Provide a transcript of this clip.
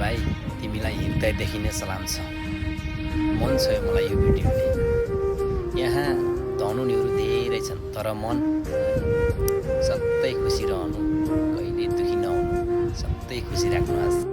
भाइ तिमीलाई हृदयदेखि नै सलाम छ मन छ मलाई यो भिडियोले यहाँ धनुनीहरू धेरै छन् तर मन सधैँ खुसी रहनु कहिले दुखी नहुनु सधैँ खुसी राख्नुहोस्